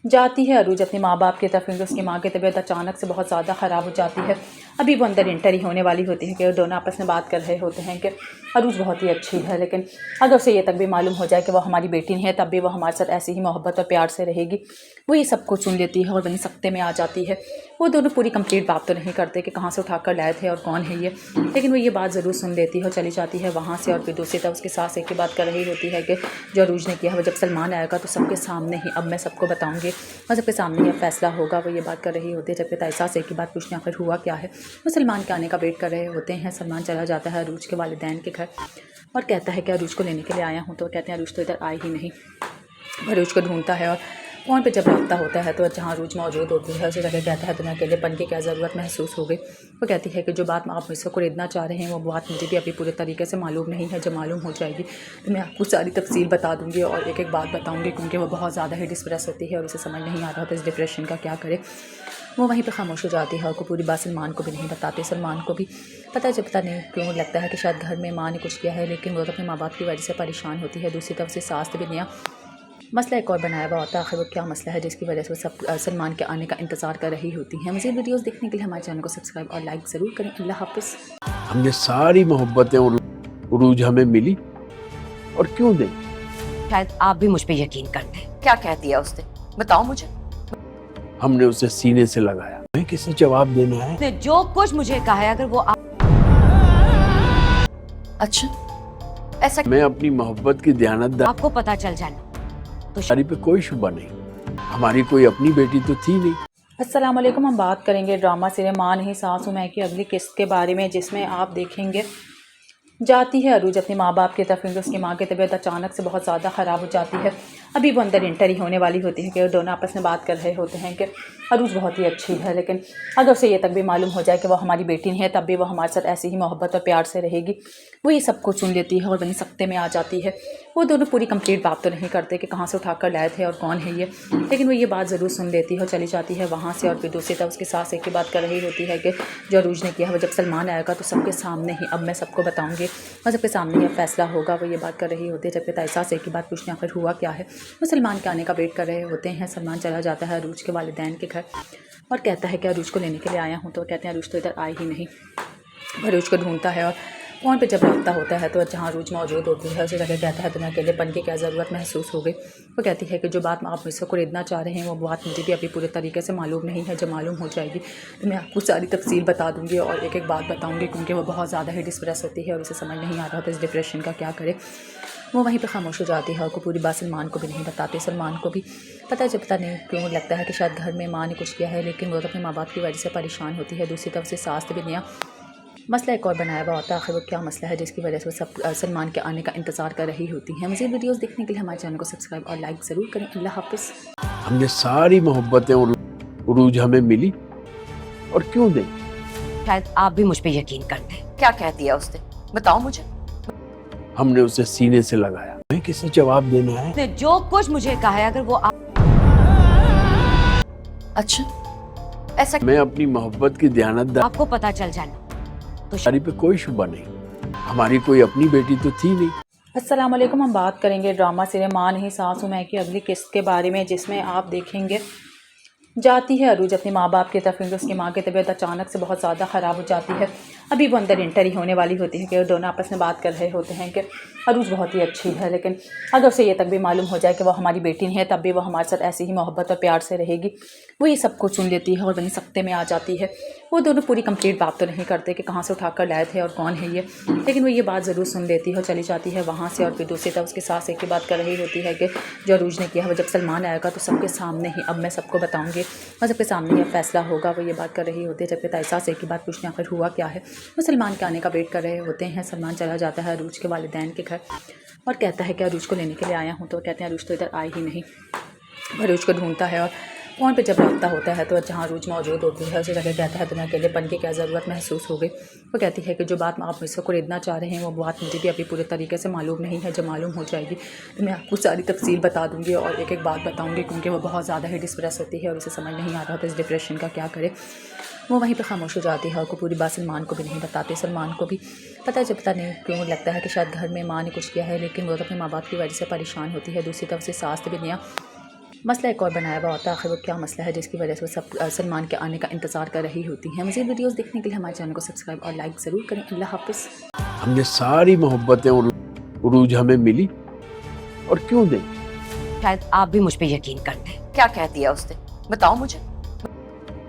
जाती है अरूज अपने माँ बाप की तरफ, क्योंकि उसकी माँ की तबीयत अचानक से बहुत ज़्यादा ख़राब हो जाती है। अभी वो अंदर इंटर ही होने वाली होती है कि वो दोनों आपस में बात कर रहे होते हैं कि अरूज बहुत ही अच्छी है, लेकिन अगर उसे ये तक भी मालूम हो जाए कि वो हमारी बेटी नहीं है तब भी वो हमारे साथ ऐसी ही मोहब्बत और प्यार से रहेगी। वो ये सब कुछ सुन लेती है और वहीं सख्ते में आ जाती है। वो दोनों पूरी कंप्लीट बात तो नहीं करते कि कहाँ से उठा कर लाए थे और कौन है ये, लेकिन वो ये बात ज़रूर सुन लेती है और चली जाती है वहाँ से। और फिर दूसरी तरफ उसकी सास एक ही बात कर रही होती है कि जो अरूज ने किया है वो जब सलमान आएगा तो सबके सामने ही, अब मैं सबको बताऊँगी और सबके सामने ही फैसला होगा। वो ये बात कर रही होती है जबकि ताई सास एक ही बात पूछने आखिर हुआ क्या है। वो सलमान के आने का वेट कर रहे होते हैं। सलमान चला जाता है अरूज के वालिदैन के घर और कहता है कि अरूज को लेने के लिए आया हूँ, तो कहते हैं अरूज तो इधर आई ही नहीं। अरूज को ढूंढता है और फ़ोन पे जब रब्ता होता है तो जहाँ अरूज मौजूद होती है उसे जाकर कहता है तुम्हें अकेलेपन की क्या ज़रूरत महसूस हो गई। वो कहती है कि जो बात आप मुझसे खरीदना चाह रहे हैं वो बात मुझे भी अभी पूरे तरीके से मालूम नहीं है, जब मालूम हो जाएगी तो मैं आपको सारी तफसील बता दूँगी और एक एक बात बताऊँगी, क्योंकि वो बहुत ज़्यादा ही डिस्प्रेस होती है और उसे समझ नहीं आ रहा था इस डिप्रेशन का क्या करे। वो वहीं पे खामोश हो जाती है और को पूरी बात सलमान को भी नहीं बताते। सलमान को भी पता नहीं क्यों लगता है कि शायद घर में माँ ने कुछ किया है, लेकिन वो तो अपने माँ बाप की वजह से परेशान होती है। दूसरी तरफ से सास भी नया मसला एक और बनाया हुआ होता है। आखिर वो क्या मसला है जिसकी वजह से वो सब सलमान के आने का इंतज़ार कर रही होती हैं। मज़ीद वीडियोस देखने के लिए हमारे चैनल को सब्सक्राइब और लाइक ज़रूर करें। अल्लाह हाफ़िज़। हमने सारी मोहब्बतें उरूज हमें मिली, और क्यों दें? शायद आप भी मुझ पे यकीन कर लें। क्या कह दिया उसने, बताओ मुझे। हमने उसे सीने से लगाया। हमें किसे जवाब देना है? उसने जो कुछ मुझे कहा है, अगर वो अच्छा, ऐसा मैं अपनी मोहब्बत की दयानतदारी आपको पता चल जाना तो पे कोई शुबा नहीं। हमारी कोई अपनी बेटी तो थी नहीं। अस्सलाम वालेकुम। हम बात करेंगे ड्रामा सीरियल माँ नहीं सासू मैं की अगली किस्त के बारे में, जिसमें आप देखेंगे जाती है अरूज अपने माँ बाप की तरफ, क्योंकि उसकी माँ की तबीयत अचानक से बहुत ज़्यादा ख़राब हो जाती है। अभी वो अंदर इंटर ही होने वाली होती है कि वो दोनों आपस में बात कर रहे होते हैं कि अरूज बहुत ही अच्छी है, लेकिन अगर उसे ये तक भी मालूम हो जाए कि वो हमारी बेटी नहीं है तब भी वो हमारे साथ ऐसी ही मोहब्बत और प्यार से रहेगी। वो ये सब कुछ सुन लेती है और वहीं सख्ते में आ जाती है। वो दोनों पूरी कंप्लीट बात तो नहीं करते कि कहाँ से उठा कर लाए थे और कौन है ये, लेकिन वो ये बात ज़रूर सुन लेती है और चली जाती है वहाँ से। और फिर दूसरी तरफ उसकी सास एक ही बात कर रही होती है कि जो अरूज ने किया है वो जब सलमान आएगा तो सबके सामने ही, अब मैं सबको बताऊँगी और सबके सामने ही फैसला होगा। वो ये बात कर रही होती है जबकि ताई सास एक ही बात पूछने आखिर हुआ क्या है। वो सलमान के आने का वेट कर रहे होते हैं। सलमान चला जाता है अरूज के वालिदैन के घर और कहता है कि अरूज को लेने के लिए आया हूँ, तो कहते हैं अरूज तो इधर आई ही नहीं। अरूज को ढूंढता है और फ़ोन पे जब रब्ता होता है तो जहाँ अरूज मौजूद होती है उसे जाकर कहता है तुम्हें अकेलेपन की क्या ज़रूरत महसूस हो गई। वो कहती है कि जो बात आप मुझसे खरीदना चाह रहे हैं वो बात मुझे भी अभी पूरे तरीके से मालूम नहीं है, जब मालूम हो जाएगी तो मैं आपको सारी तफसील बता दूँगी और एक एक बात बताऊँगी, क्योंकि वो बहुत ज़्यादा ही डिस्प्रेस होती है और उसे समझ नहीं आ रहा था इस डिप्रेशन का क्या करे। वो वहीं पे खामोश हो जाती है और को पूरी बात सलमान को भी नहीं बताते। सलमान को भी पता नहीं क्यों लगता है कि शायद घर में माँ ने कुछ किया है, लेकिन वो तो अपने माँ बाप की वजह से परेशान होती है। दूसरी तरफ से सास भी नया मसला एक और बनाया हुआ होता है। आखिर वो क्या मसला है जिसकी वजह से वो सब सलमान के आने का इंतज़ार कर रही होती हैं। मज़ीद वीडियोस देखने के लिए हमारे चैनल को सब्सक्राइब और लाइक ज़रूर करें। अल्लाह हाफ़िज़। हमने सारी मोहब्बतें उरूज हमें मिली, और क्यों दें? शायद आप भी मुझ पे यकीन कर लें। क्या कह दिया उसने, बताओ मुझे। हमने उसे सीने से लगाया। हमें किसे जवाब देना है? उसने जो कुछ मुझे कहा है, अगर वो अच्छा, ऐसा मैं अपनी मोहब्बत की दयानतदारी आपको पता चल जाना तो पे कोई शुबा नहीं। हमारी कोई अपनी बेटी तो थी नहीं। अस्सलाम वालेकुम। हम बात करेंगे ड्रामा सीरियल माँ नहीं सासू मैं की अगली किस्त के बारे में, जिसमें आप देखेंगे जाती है अरूज अपने माँ बाप की तरफ, क्योंकि उसकी माँ की तबीयत अचानक से बहुत ज़्यादा ख़राब हो जाती है। अभी वो अंदर इंटर ही होने वाली होती है कि वो दोनों आपस में बात कर रहे होते हैं कि अरूज बहुत ही अच्छी है, लेकिन अगर उसे ये तक भी मालूम हो जाए कि वो हमारी बेटी नहीं है तब भी वो हमारे साथ ऐसी ही मोहब्बत और प्यार से रहेगी। वो ये सब कुछ सुन लेती है और वहीं सख्ते में आ जाती है। वो दोनों पूरी कंप्लीट बात तो नहीं करते कि कहाँ से उठा कर लाए थे और कौन है ये, लेकिन वो ये बात ज़रूर सुन लेती है और चली जाती है वहाँ से। और फिर दूसरी तरफ उसकी सास एक ही बात कर रही होती है कि जो अरूज ने किया है वो जब सलमान आएगा तो सबके सामने ही, अब मैं सबको बताऊँगी और सबके सामने ही फैसला होगा। वो ये बात कर रही होती है जबकि ताई सास एक ही बात पूछने आखिर हुआ क्या है। वो सलमान के आने का वेट कर रहे होते हैं। सलमान चला जाता है अरूज के वालिदैन के घर और कहता है कि अरूज को लेने के लिए आया हूँ, तो कहते हैं अरूज तो इधर आई ही नहीं। अरूज को ढूंढता है और फ़ोन पे जब रब्ता होता है तो जहाँ अरूज मौजूद होती है उसे जाकर कहता है तुम्हें अकेलेपन की क्या ज़रूरत महसूस हो गई। वो कहती है कि जो बात आप मुझसे खरीदना चाह रहे हैं वो बात मुझे भी अभी पूरे तरीके से मालूम नहीं है, जब मालूम हो जाएगी तो मैं आपको सारी तफसील बता दूँगी और एक एक बात बताऊँगी, क्योंकि वो बहुत ज़्यादा ही डिस्प्रेस होती है और उसे समझ नहीं आ रहा था इस डिप्रेशन का क्या करे। वो वहीं पे खामोश हो जाती है और को पूरी बात सलमान को भी नहीं बताते। सलमान को भी पता नहीं क्यों लगता है कि शायद घर में माँ ने कुछ किया है, लेकिन वो तो अपने माँ बाप की वजह से परेशान होती है। दूसरी तरफ से सास भी नया मसला एक और बनाया हुआ होता है। आखिर वो क्या मसला है जिसकी वजह से वो सब सलमान के आने का इंतज़ार कर रही होती हैं। मज़ीद वीडियोस देखने के लिए हमारे चैनल को सब्सक्राइब और लाइक ज़रूर करें। अल्लाह हाफ़िज़। हमने सारी मोहब्बतें उरूज हमें मिली, और क्यों दें? शायद आप भी मुझ पे यकीन कर दें। क्या कह दिया उसने? बताओ मुझे।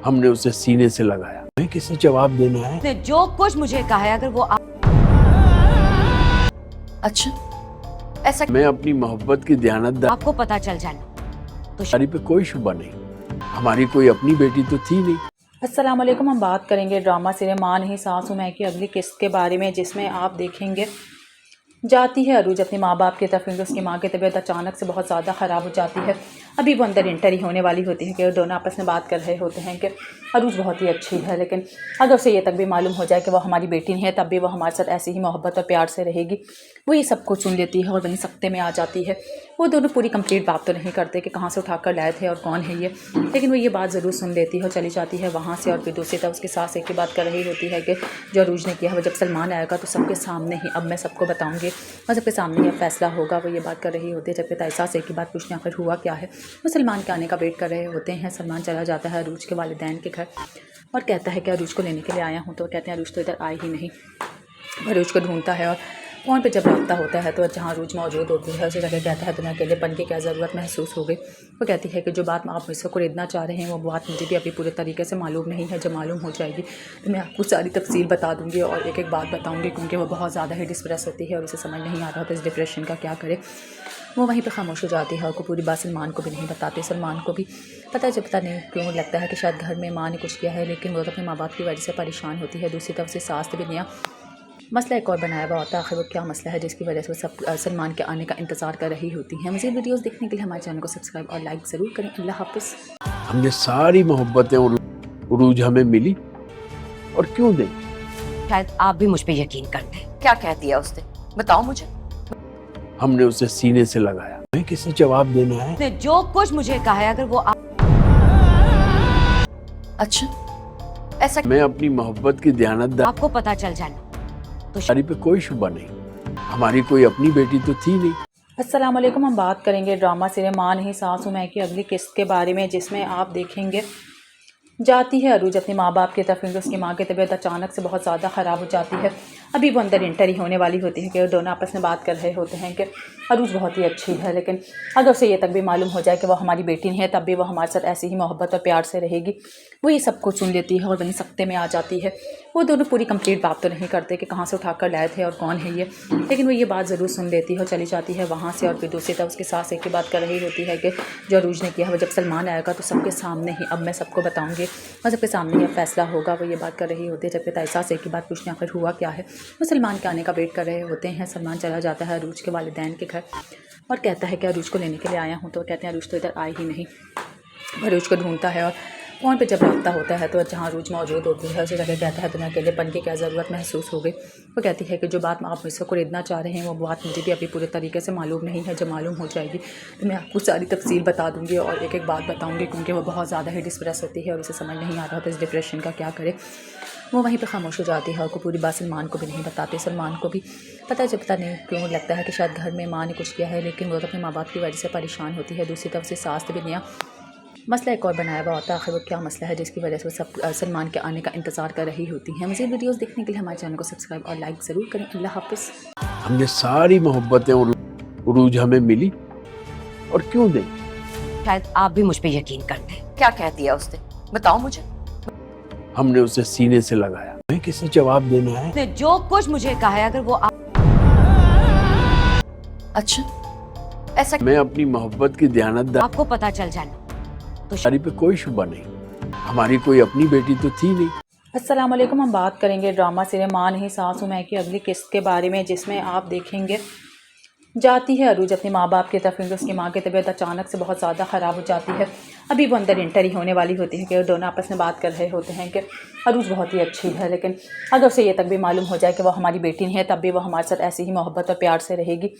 हमने उसे सीने से लगाया। हमें किसे जवाब देना है? उसने जो कुछ मुझे कहा है, अगर वो अच्छा, ऐसा मैं अपनी मोहब्बत की दयानतदारी आपको पता चल जाना तो पे कोई शुबा नहीं। हमारी कोई अपनी बेटी तो थी नहीं। अस्सलाम वालेकुम। हम बात करेंगे ड्रामा सीरियल मां नहीं सासू मैं की अगली किस्त के बारे में, जिसमें आप देखेंगे जाती है अरूज अपने माँ बाप की तरफ, क्योंकि उसकी माँ की तबीयत अचानक से बहुत ज़्यादा ख़राब हो जाती है। अभी वो अंदर इंटर ही होने वाली होती है कि वो दोनों आपस में बात कर रहे होते हैं कि अरूज बहुत ही अच्छी है, लेकिन अगर उसे ये तक भी मालूम हो जाए कि वो हमारी बेटी नहीं है, तब भी वो हमारे साथ ऐसे ही मोहब्बत और प्यार से रहेगी। वो ये सब कुछ सुन लेती है और वहीं सख्ते में आ जाती है। वो दोनों पूरी कंप्लीट बात तो नहीं करते कि कहाँ से उठा कर लाए थे और कौन है ये, लेकिन वो ये बात ज़रूर सुन लेती है और चली जाती है वहाँ से। और फिर दूसरी तरफ उसकी सास एक ही बात कर रही होती है कि जो अरूज ने किया है, वो जब सलमान आएगा तो सबके सामने ही अब मैं सबको बताऊँगी और सबके सामने ही फैसला होगा। वो ये बात कर रही होती है। जबकि तायसा से एक ही बात पूछने आखिर हुआ क्या है। वो सलमान के आने का वेट कर रहे होते हैं। सलमान चला जाता है अरूज के वालिदैन के घर और कहता है कि अरूज को लेने के लिए आया हूँ। तो कहते हैं अरूज तो इधर आई ही नहीं। अरूज को ढूंढता है और फ़ोन पे जब रखता होता है तो जहाँ अरूज मौजूद होती है उसी जगह कहता है तुम्हें अकेलेपन की क्या ज़रूरत महसूस हो गई। वो कहती है कि जो बात आप मुझसे खरीदना चाह रहे हैं वो बात मुझे भी अभी पूरे तरीके से मालूम नहीं है। जब मालूम हो जाएगी तो मैं आपको सारी तफसील बता दूँगी और एक एक बात बताऊँगी, क्योंकि वो बहुत ज़्यादा ही डिस्प्रेस होती है और उसे समझ नहीं आ रहा होता इस डिप्रेशन का क्या करे। वो वहीं पे खामोश हो जाती है और को पूरी बात सलमान को भी नहीं बताती। सलमान को भी पता नहीं क्यों लगता है कि शायद घर में माँ ने कुछ किया है, लेकिन वो तो अपने माँ बाप की वजह से परेशान होती है। दूसरी तरफ से सास भी नया मसला एक और बनाया हुआ होता है। आखिर वो क्या मसला है जिसकी वजह से वो सब सलमान के आने का इंतज़ार कर रही होती हैं। मज़ीद वीडियोस देखने के लिए हमारे चैनल को सब्सक्राइब और लाइक ज़रूर करें। अल्लाह हाफ़िज़। हमने सारी मोहब्बतें उरूज हमें मिली, और क्यों दें? शायद आप भी मुझ पे यकीन कर दें। क्या कह दिया उसने? बताओ मुझे। हमने उसे सीने से लगाया। हमें किसे जवाब देना है? उसने जो कुछ मुझे कहा है, अगर वो अच्छा, ऐसा मैं अपनी मोहब्बत की दयानतदारी आपको पता चल जाना पे कोई शुबा नहीं। हमारी कोई अपनी बेटी तो थी नहीं। अस्सलाम वालेकुम। हम बात करेंगे ड्रामा सीरियल मां नहीं सासू मैं की अगली किस्त के बारे में, जिसमें आप देखेंगे जाती है अरूज अपने माँ बाप की तरफ, क्योंकि उसकी माँ की तबीयत अचानक से बहुत ज़्यादा ख़राब हो जाती है। अभी वो अंदर इंटर ही होने वाली होती है कि वो दोनों आपस में बात कर रहे होते हैं कि अरूज बहुत ही अच्छी है, लेकिन अगर उसे ये तक भी मालूम हो जाए कि वो हमारी बेटी नहीं है, तब भी वो हमारे साथ ऐसे ही मोहब्बत और प्यार से रहेगी। वो ये सब कुछ सुन लेती है और वहीं सख्ते में आ जाती है। वो दोनों पूरी कंप्लीट बात तो नहीं करते कि कहाँ से उठा कर लाए थे और कौन है ये, लेकिन वो ये बात ज़रूर सुन लेती है और चली जाती है वहाँ से। और फिर दूसरी तरफ उसकी सास एक ही बात कर रही होती है कि जो अरूज ने किया है, वो जब सलमान आएगा तो सबके सामने ही अब मैं सबको बताऊँगी और सबके सामने ही फैसला होगा। वो ये बात कर रही होती है। जबकि तायसा से एक ही बात पूछने आखिर हुआ क्या है। वो सलमान के आने का वेट कर रहे होते हैं। सलमान चला जाता है अरूज के वालिदैन के घर और कहता है कि अरूज को लेने के लिए आया हूँ। तो कहते हैं अरूज तो इधर आई ही नहीं। अरूज को ढूंढता है और फ़ोन पे जब रखता होता है तो जहाँ अरूज मौजूद होती है उसी जगह कहता है तुम्हें अकेलेपन की क्या ज़रूरत महसूस हो गई। वो कहती है कि जो बात आप मुझसे खरीदना चाह रहे हैं वो बात मुझे भी अभी पूरे तरीके से मालूम नहीं है। जब मालूम हो जाएगी तो मैं आपको सारी तफसील बता दूँगी और एक एक बात बताऊँगी, क्योंकि वो बहुत ज़्यादा ही डिस्प्रेस होती है और उसे समझ नहीं आ रहा होता इस डिप्रेशन का क्या करे। वो वहीं पे खामोश हो जाती है और को पूरी बात सलमान को भी नहीं बताती। सलमान को भी पता नहीं क्यों लगता है कि शायद घर में माँ ने कुछ किया है, लेकिन वो तो अपने माँ बाप की वजह से परेशान होती है। दूसरी तरफ से सास भी नया मसला एक और बनाया हुआ होता है। आखिर वो क्या मसला है जिसकी वजह से वो सब सलमान के आने का इंतज़ार कर रही होती हैं। मज़ीद वीडियोस देखने के लिए हमारे चैनल को सब्सक्राइब और लाइक ज़रूर करें। अल्लाह हाफ़िज़। हमने सारी मोहब्बतें उरूज हमें मिली, और क्यों दें? शायद आप भी मुझ पे यकीन कर दें। क्या कह दिया उसने? बताओ मुझे। हमने उसे सीने से लगाया। हमें किसे जवाब देना है? उसने जो कुछ मुझे कहा है, अगर वो अच्छा, ऐसा मैं अपनी मोहब्बत की दयानतदारी आपको पता चल जाना तो पे कोई शुबा नहीं। हमारी कोई अपनी बेटी तो थी नहीं। अस्सलाम वालेकुम। हम बात करेंगे ड्रामा सीरियल मां नहीं सासू मैं की अगली किस्त के बारे में, जिसमें आप देखेंगे जाती है अरूज अपने माँ बाप की तरफ, क्योंकि उसकी माँ की तबीयत अचानक से बहुत ज़्यादा ख़राब हो जाती है। अभी वो अंदर इंटर ही होने वाली होती है कि वो दोनों आपस में बात कर रहे होते हैं कि अरूज बहुत ही अच्छी है, लेकिन अगर उसे ये तक भी मालूम हो जाए कि वो हमारी बेटी नहीं है तब भी वो हमारे साथ ऐसी ही मोहब्बत और प्यार से रहेगी।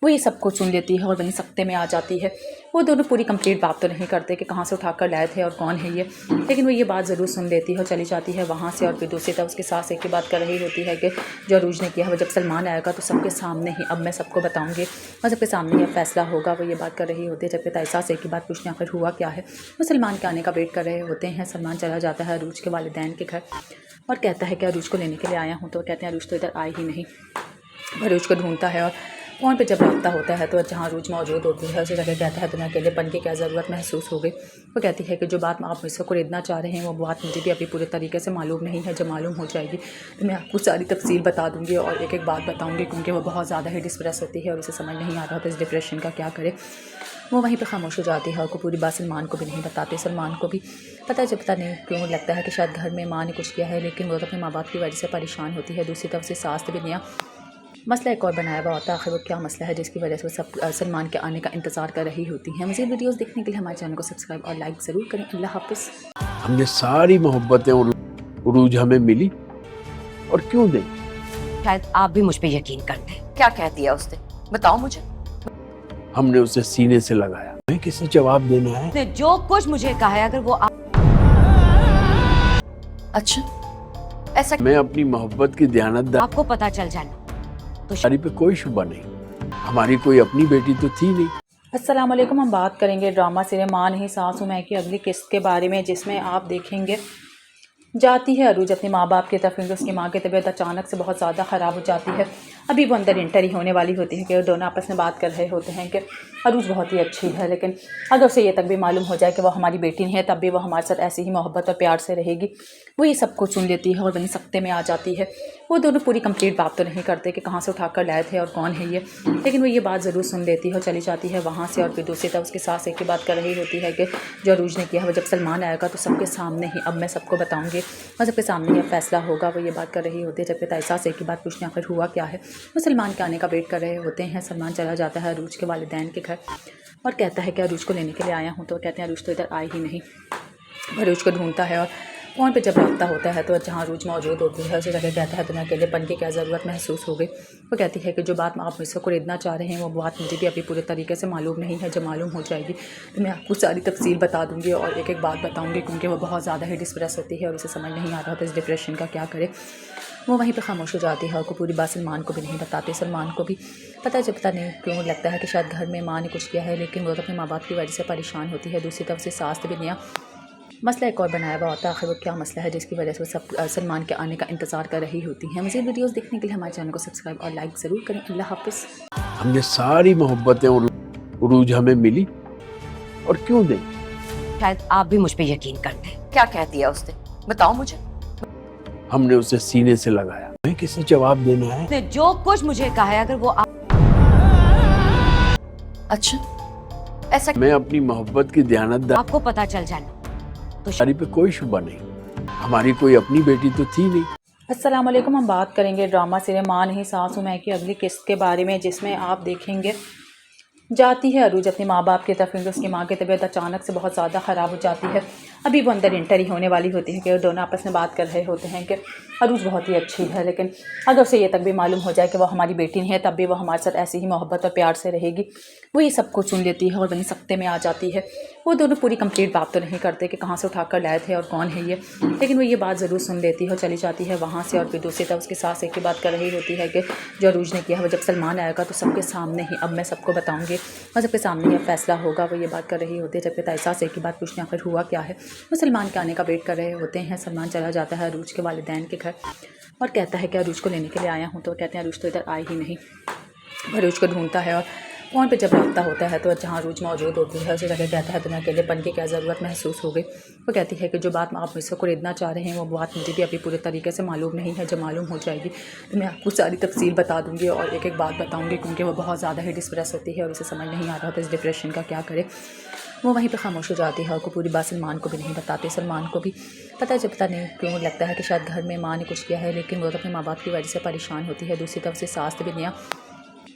वो ये सब कुछ सुन लेती है और वहीं सख्ते में आ जाती है। वो दोनों पूरी कंप्लीट बात तो नहीं करते कि कहाँ से उठाकर लाए थे और कौन है ये, लेकिन वो ये बात ज़रूर सुन लेती है और चली जाती है वहाँ से। और फिर दूसरी तरफ उसकी सास एक ही बात कर रही होती है कि जो अरूज ने किया है वो जब सलमान आएगा तो सबके सामने ही, अब मैं सबको बताऊँगी और सबके सामने ही फैसला होगा। वो ये बात कर रही होती है जबकि तायसा से एक ही बात पूछने आखिर हुआ क्या है। वो सलमान के आने का वेट कर रहे होते हैं। सलमान चला जाता है अरूज के वालिदैन के घर और कहता है कि अरूज को लेने के लिए आया हूँ। तो कहते हैं अरूज तो इधर आई ही नहीं। अरूज को ढूंढता है और फ़ोन पे जब रब्ता होता है तो जहाँ अरूज मौजूद होती है उसे जाकर कहता है तुम्हें अकेलेपन की क्या ज़रूरत महसूस हो गई। वो कहती है कि जो बात आप मुझसे खरीदना चाह रहे हैं वो बात मुझे भी अभी पूरे तरीके से मालूम नहीं है। जब मालूम हो जाएगी तो मैं आपको सारी तफसील बता दूँगी और एक एक बात बताऊँगी, क्योंकि वो बहुत ज़्यादा ही डिस्प्रेस होती है और उसे समझ नहीं आ रहा था इस डिप्रेशन का क्या करे। वो वहीं पे खामोश हो जाती है और को पूरी बात सलमान को भी नहीं बताते। सलमान को भी पता नहीं क्यों लगता है कि शायद घर में माँ ने कुछ किया है, लेकिन वो तो अपने माँ बाप की वजह से परेशान होती है। दूसरी तरफ से सास भी नया मसला एक और बनाया हुआ होता है। आखिर वो क्या मसला है जिसकी वजह से वो सब सलमान के आने का इंतज़ार कर रही होती हैं। मज़ीद वीडियोस देखने के लिए हमारे चैनल को सब्सक्राइब और लाइक ज़रूर करें। अल्लाह हाफ़िज़। हमने सारी मोहब्बतें उरूज हमें मिली, और क्यों दें? शायद आप भी मुझ पे यकीन कर लें। क्या कह दिया उसने, बताओ मुझे। हमने उसे सीने से लगाया। हमें किसे जवाब देना है? उसने जो कुछ मुझे कहा है, अगर वो अच्छा, ऐसा मैं अपनी मोहब्बत की दयानतदारी आपको पता चल जाना तो पे कोई शुबा नहीं। हमारी कोई अपनी बेटी तो थी नहीं। अस्सलाम वालेकुम। हम बात करेंगे ड्रामा सीरियल माँ नहीं सासू मैं की अगली किस्त के बारे में, जिसमें आप देखेंगे जाती है अरूज अपने माँ बाप की तरफ, क्योंकि उसकी माँ की तबीयत अचानक से बहुत ज़्यादा ख़राब हो जाती है। अभी वो अंदर इंटर ही होने वाली होती है कि वो दोनों आपस में बात कर रहे होते हैं कि अरूज बहुत ही अच्छी है, लेकिन अगर उसे ये तक भी मालूम हो जाए कि वो हमारी बेटी नहीं है तब भी वो हमारे साथ ऐसी ही मोहब्बत और प्यार से रहेगी। वो ये सब कुछ सुन लेती है और वहीं सख्ते में आ जाती है। वो दोनों पूरी कंप्लीट बात तो नहीं करते कि कहाँ से उठाकर लाए थे और कौन है ये, लेकिन वो ये बात ज़रूर सुन लेती है और चली जाती है वहाँ से। और फिर दूसरी तरफ उसकी सास एक ही बात कर रही होती है कि जो अरूज ने किया है वो जब सलमान आएगा तो सबके सामने ही, अब मैं सबको बताऊँगी और सबके सामने ही फैसला होगा। वो ये बात कर रही होती है जबकि तायसा से एक ही बात पूछने आखिर हुआ क्या है। वो सलमान के आने का वेट कर रहे होते हैं। सलमान चला जाता है अरूज के वालिदैन के घर और कहता है कि अरूज को लेने के लिए आया हूँ। तो कहते हैं अरूज तो इधर आई ही नहीं। अरूज को ढूंढता है और फ़ोन पे जब रब्ता होता है तो जहाँ अरूज मौजूद होती है उसे जाकर कहता है तुम्हें अकेलेपन की क्या ज़रूरत महसूस हो गई। वो कहती है कि जो बात आप मुझसे खरीदना चाह रहे हैं वो बात मुझे भी अभी पूरे तरीके से मालूम नहीं है। जब मालूम हो जाएगी तो मैं आपको सारी तफसील बता दूँगी और एक एक बात बताऊँगी, क्योंकि वो बहुत ज़्यादा ही डिस्प्रेस होती है और उसे समझ नहीं आ रहा था इस डिप्रेशन का क्या करे। वो वहीं पे खामोश हो जाती है और को पूरी बात सलमान को भी नहीं बताते। सलमान को भी पता नहीं क्यों लगता है कि शायद घर में माँ ने कुछ किया है, लेकिन वो तो अपने माँ बाप की वजह से परेशान होती है। दूसरी तरफ से सास भी नया मसला एक और बनाया हुआ होता है। आखिर वो क्या मसला है जिसकी वजह से वो सब सलमान के आने का इंतज़ार कर रही होती हैं। मज़ीद वीडियोस देखने के लिए हमारे चैनल को सब्सक्राइब और लाइक ज़रूर करें। अल्लाह हाफ़िज़। हमने सारी मोहब्बतें उरूज हमें मिली, और क्यों दें? शायद आप भी मुझ पे यकीन कर लें। क्या कह दिया उसने, बताओ मुझे। हमने उसे सीने से लगाया। हमें किसे जवाब देना है? उसने जो कुछ मुझे कहा है, अगर वो अच्छा, ऐसा मैं अपनी मोहब्बत की दयानतदारी आपको पता चल जाना तो पे कोई शुबा नहीं। हमारी कोई अपनी बेटी तो थी नहीं। अस्सलाम वालेकुम। हम बात करेंगे ड्रामा सीरियल माँ नहीं सासू मैं की अगली किस्त के बारे में, जिसमें आप देखेंगे जाती है अरूज अपने माँ बाप की तरफ, क्योंकि उसकी माँ की तबीयत अचानक से बहुत ज़्यादा ख़राब हो जाती है। अभी वो अंदर इंटर ही होने वाली होती है कि वो दोनों आपस में बात कर रहे होते हैं कि अरूज बहुत ही अच्छी है, लेकिन अगर उसे ये तक भी मालूम हो जाए कि वो हमारी बेटी नहीं है तब भी वो हमारे साथ ऐसी ही मोहब्बत और प्यार से रहेगी। वो ये सब कुछ सुन लेती है और वहीं सख्ते में आ जाती है। वो दोनों पूरी कंप्लीट बात तो नहीं करते कि कहाँ से उठाकर लाए थे और कौन है ये, लेकिन वो ये बात ज़रूर सुन लेती है और चली जाती है वहाँ से। और फिर दूसरी तरफ उसकी सास एक ही बात कर रही होती है कि जो अरूज ने किया है वो जब सलमान आएगा तो सबके सामने ही, अब मैं सबको बताऊँगी और सबके सामने ही फैसला होगा। वो ये बात कर रही होती है जबकि तायसा से एक ही बात पूछने आखिर हुआ क्या है। वो सलमान के आने का वेट कर रहे होते हैं। सलमान चला जाता है अरूज के वालिदैन के घर और कहता है कि अरूज को लेने के लिए आया हूँ। तो कहते हैं अरूज तो इधर आई ही नहीं। अरूज को ढूंढता है और फ़ोन पे जब रब्ता होता है तो जहाँ अरूज मौजूद होती है उसे जाकर कहता है तुम्हें अकेलेपन की क्या ज़रूरत महसूस हो गई। वो कहती है कि जो बात आप मुझसे खरीदना चाह रहे हैं वो बात मुझे भी अभी पूरे तरीके से मालूम नहीं है। जब मालूम हो जाएगी तो मैं आपको सारी तफसील बता दूँगी और एक एक बात बताऊँगी, क्योंकि वो बहुत ज़्यादा ही डिस्प्रेस होती है और उसे समझ नहीं आ रहा था इस डिप्रेशन का क्या करे। वो वहीं पे खामोश हो जाती है और को पूरी बात सलमान को भी नहीं बताते। सलमान को भी पता नहीं क्यों लगता है कि शायद घर में माँ ने कुछ किया है, लेकिन वो तो अपने माँ बाप की वजह से परेशान होती है। दूसरी तरफ से सास भी नया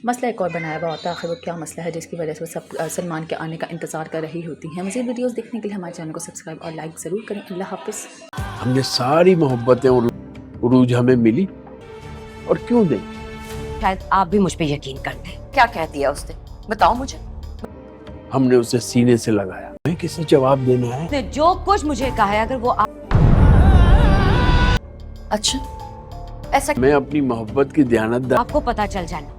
मसला एक और बनाया हुआ होता है। आखिर वो क्या मसला है जिसकी वजह से वो सब सलमान के आने का इंतज़ार कर रही होती हैं। मज़ीद वीडियोस देखने के लिए हमारे चैनल को सब्सक्राइब और लाइक ज़रूर करें। अल्लाह हाफ़िज़। हमने सारी मोहब्बतें उरूज हमें मिली और क्यों दें? शायद आप भी मुझ पे यकीन कर दें। क्या कह दिया उसने, बताओ मुझे। हमने उसे सीने से लगाया। हमें किसे जवाब देना है? उसने जो कुछ मुझे कहा है अगर वो अच्छा, ऐसा मैं अपनी मोहब्बत की दयानतदारी आपको पता चल जाना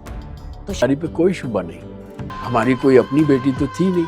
तो पे कोई शुबा नहीं। हमारी कोई अपनी बेटी तो थी नहीं।